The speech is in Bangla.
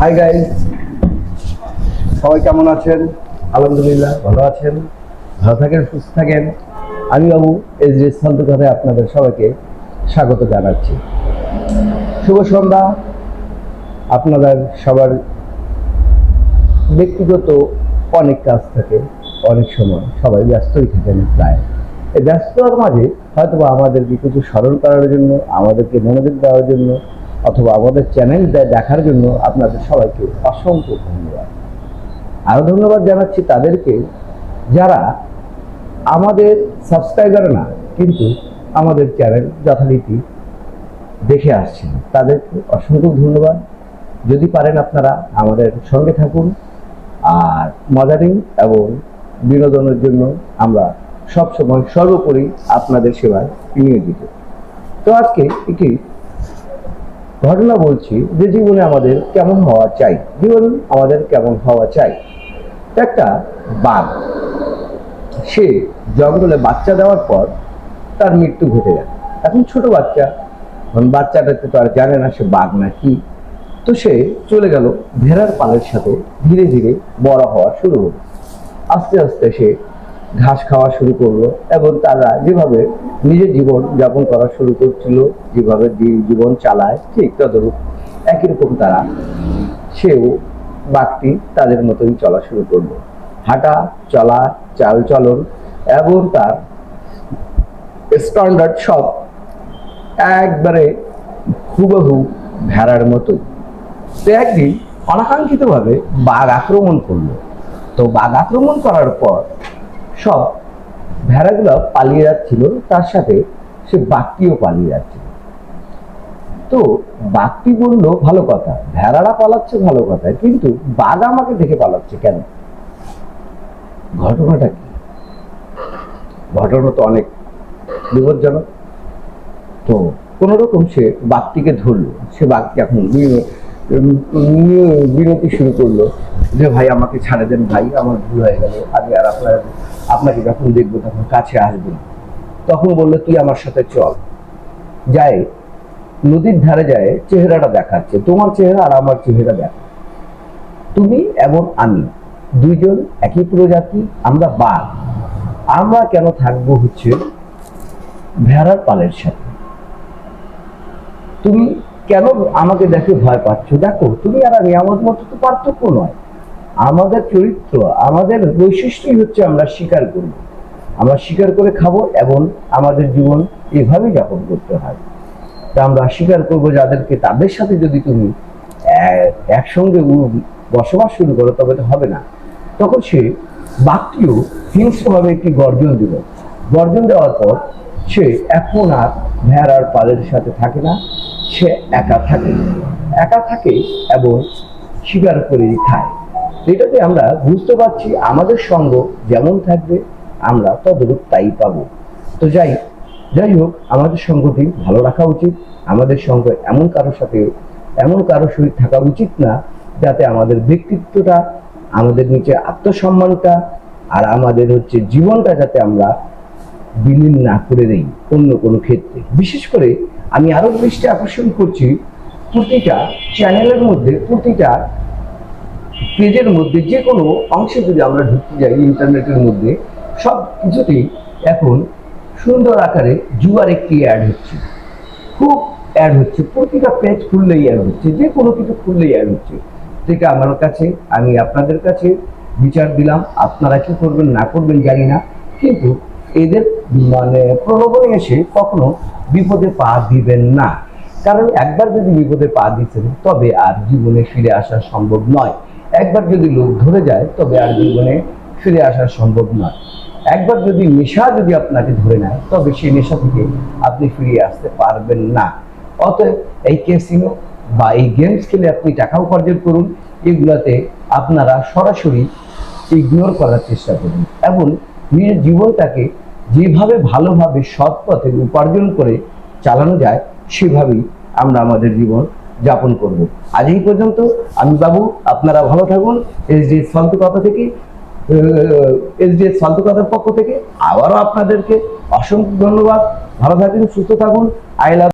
হাই গাইস, সবাই কেমন আছেন? আলহামদুলিল্লাহ ভালো আছেন। ভালো থাকেন, সুস্থ থাকেন। আমি বাবু এসডিএস ফালতু কথায় আপনাদের সবাইকে স্বাগত জানাচ্ছি। শুভ সন্ধ্যা। আপনাদের সবার ব্যক্তিগত অনেক কাজ থাকে, অনেক সময় সবাই ব্যস্তই থাকেন। প্রায় এই ব্যস্ততার মাঝে হয়তো আমাদেরকে কিছু স্মরণ করার জন্য, আমাদেরকে মনোযোগ দেওয়ার জন্য, অথবা আমাদের চ্যানেলটা দেখার জন্য আপনাদের সবাইকে অসংখ্য ধন্যবাদ। আরও ধন্যবাদ জানাচ্ছি তাদেরকে যারা আমাদের সাবস্ক্রাইবার না, কিন্তু আমাদের চ্যানেল যথারীতি দেখে আসছেন। তাদেরকে অসংখ্য ধন্যবাদ। যদি পারেন আপনারা আমাদের সঙ্গে থাকুন। আর মজারিং এবং বিনোদনের জন্য আমরা সবসময় সর্বোপরি আপনাদের সেবায় নিয়োজিত। তো আজকে একটি ঘটনা বলছি যে জীবনে আমাদের কেমন হওয়া চাই। জীবন আমাদের কেমন হওয়া চাই। একটা বাঘ, সে জঙ্গলে বাচ্চা দেওয়ার পর তার মৃত্যু ঘটে যায়। এখন ছোট বাচ্চা, বাচ্চাটাতে তো আর জানে না সে বাঘ না কি। তো সে চলে গেল ভেড়ার পালের সাথে, ধীরে ধীরে বড় হওয়া শুরু হলো। আস্তে আস্তে সে ঘাস খাওয়া শুরু করলো এবং তারা যেভাবে নিজের জীবন যাপন করা শুরু করছিল, যেভাবে জীবন চালায়, ঠিক তদরূপ একই রকম তারা সেও বাঘটি তাদের মতোই চলা শুরু করলো। হাঁটা চলা, চাল চলন এবং তার স্ট্যান্ডার্ড সব একবারে হুবহু ভেড়ার মতো। তো একদিন অনাকাঙ্ক্ষিতভাবে বাঘ আক্রমণ করলো। তো বাঘ আক্রমণ করার পর সব ভেড়াগুলো পালিয়ে যাচ্ছিল, তার সাথে সে বাঘটিও পালিয়ে যাচ্ছিল। তো বাঘটি বললো ভালো কথা, ভেড়ারা পালাচ্ছে ভালো কথা, কিন্তু বাঘ আমাকে দেখে পালাচ্ছে কেন? ঘটনাটা কি? ঘটনা তো অনেক বিপজ্জনক। তো কোন রকম সে বাঘটিকে ধরলো। সে বাঘটি এখন বিনতি শুরু করলো যে ভাই আমাকে ছাড়ে দেন ভাই, আমার ভুল হয়ে গেল, আমি আর আপনাকে যখন দেখবো তখন কাছে আসবো। তখন বললো তুই আমার সাথে চল। যায় নদীর ধারে যায়, চেহারাটা দেখাচ্ছে, তোমার চেহারা আর আমার চেহারা দেখা, তুমি এবং আমি দুইজন একই প্রজাতি, আমরা বাঘ। আমরা কেন থাকবো হচ্ছে ভেড়ার পালের সাথে? তুমি কেন আমাকে দেখে ভয় পাচ্ছ? দেখো তুমি আর আমি আমাদের মতো তো পার্থক্য নয়। আমাদের চরিত্র, আমাদের বৈশিষ্ট্যই হচ্ছে আমরা শিকার করব, আমরা শিকার করে খাবো এবং আমাদের জীবন এভাবেই যাপন করতে হয়। তা আমরা শিকার করবো যাদেরকে, তাদের সাথে যদি তুমি একসঙ্গে বসবাস শুরু করো তবে তো হবে না। তখন সে বাঘটিও হিংস্রভাবে একটি গর্জন দিল। গর্জন দেওয়ার পর সে এখন আর ভেড়ার পালের সাথে থাকে না, সে একা থাকে। একা থাকে এবং শিকার করে খায়। এটাতে আমরা বুঝতে পারছি আমাদের সঙ্গ যেমন থাকবে আমরা ততটুক তাই পাবো। তো যাই হোক, আমাদের সঙ্গটি ভালো রাখা উচিত। আমাদের সঙ্গ এমন কারোর সহিত থাকা উচিত না যাতে আমাদের ব্যক্তিত্বটা, আমাদের নিচে আত্মসম্মানটা আর আমাদের হচ্ছে জীবনটা যাতে আমরা বিলীন না করে দেই অন্য কোনো ক্ষেত্রে। বিশেষ করে আমি আরো দৃষ্টি আকর্ষণ করছি, প্রতিটা চ্যানেলের মধ্যে, প্রতিটা পেজের মধ্যে, যে কোনো অংশে যদি আমরা ঢুকতে যাই ইন্টারনেটের মধ্যে, সব কিছুতেই এখন সুন্দর আকারে জুয়ার একটি অ্যাড হচ্ছে, খুব অ্যাড হচ্ছে। প্রতিটা পেজ খুললেই অ্যাড হচ্ছে, যে কোনো কিছু খুললেই অ্যাড হচ্ছে। থেকে আমার কাছে, আমি আপনাদের কাছে বিচার দিলাম, আপনারা কি করবেন না করবেন জানি না, কিন্তু এদের প্রলোভনে এসে কখনো বিপদে পা দিবেন না। কারণ একবার যদি বিপদে পা দিচ্ছেন তবে আর জীবনে ফিরে আসা সম্ভব নয়। একবার যদি লোক ধরে যায় তবে আর জীবনে ফিরে আসা সম্ভব নয়। একবার যদি নেশা আপনাকে ধরে নেয় তবে সেই নেশা থেকে আপনি ফিরে আসতে পারবেন না। অতএব এই ক্যাসিনো বা এই গেমস খেলে আপনি টাকা উপার্জন করুন, এগুলাতে আপনারা সরাসরি ইগনোর করার চেষ্টা করুন এবং নিজের জীবনটাকে যেভাবে ভালোভাবে সৎ পথে উপার্জন করে চালানো যায় সেভাবেই আমরা আমাদের জীবন যাপন করব। আজ এই পর্যন্ত। আমি বাবু, আপনারা ভালো থাকুন। এসডিএস ফালতু কথা থেকে, এসডিএস ফালতু কথার পক্ষ থেকে আবারও আপনাদেরকে অসংখ্য ধন্যবাদ। ভালো থাকুন, সুস্থ থাকুন। I love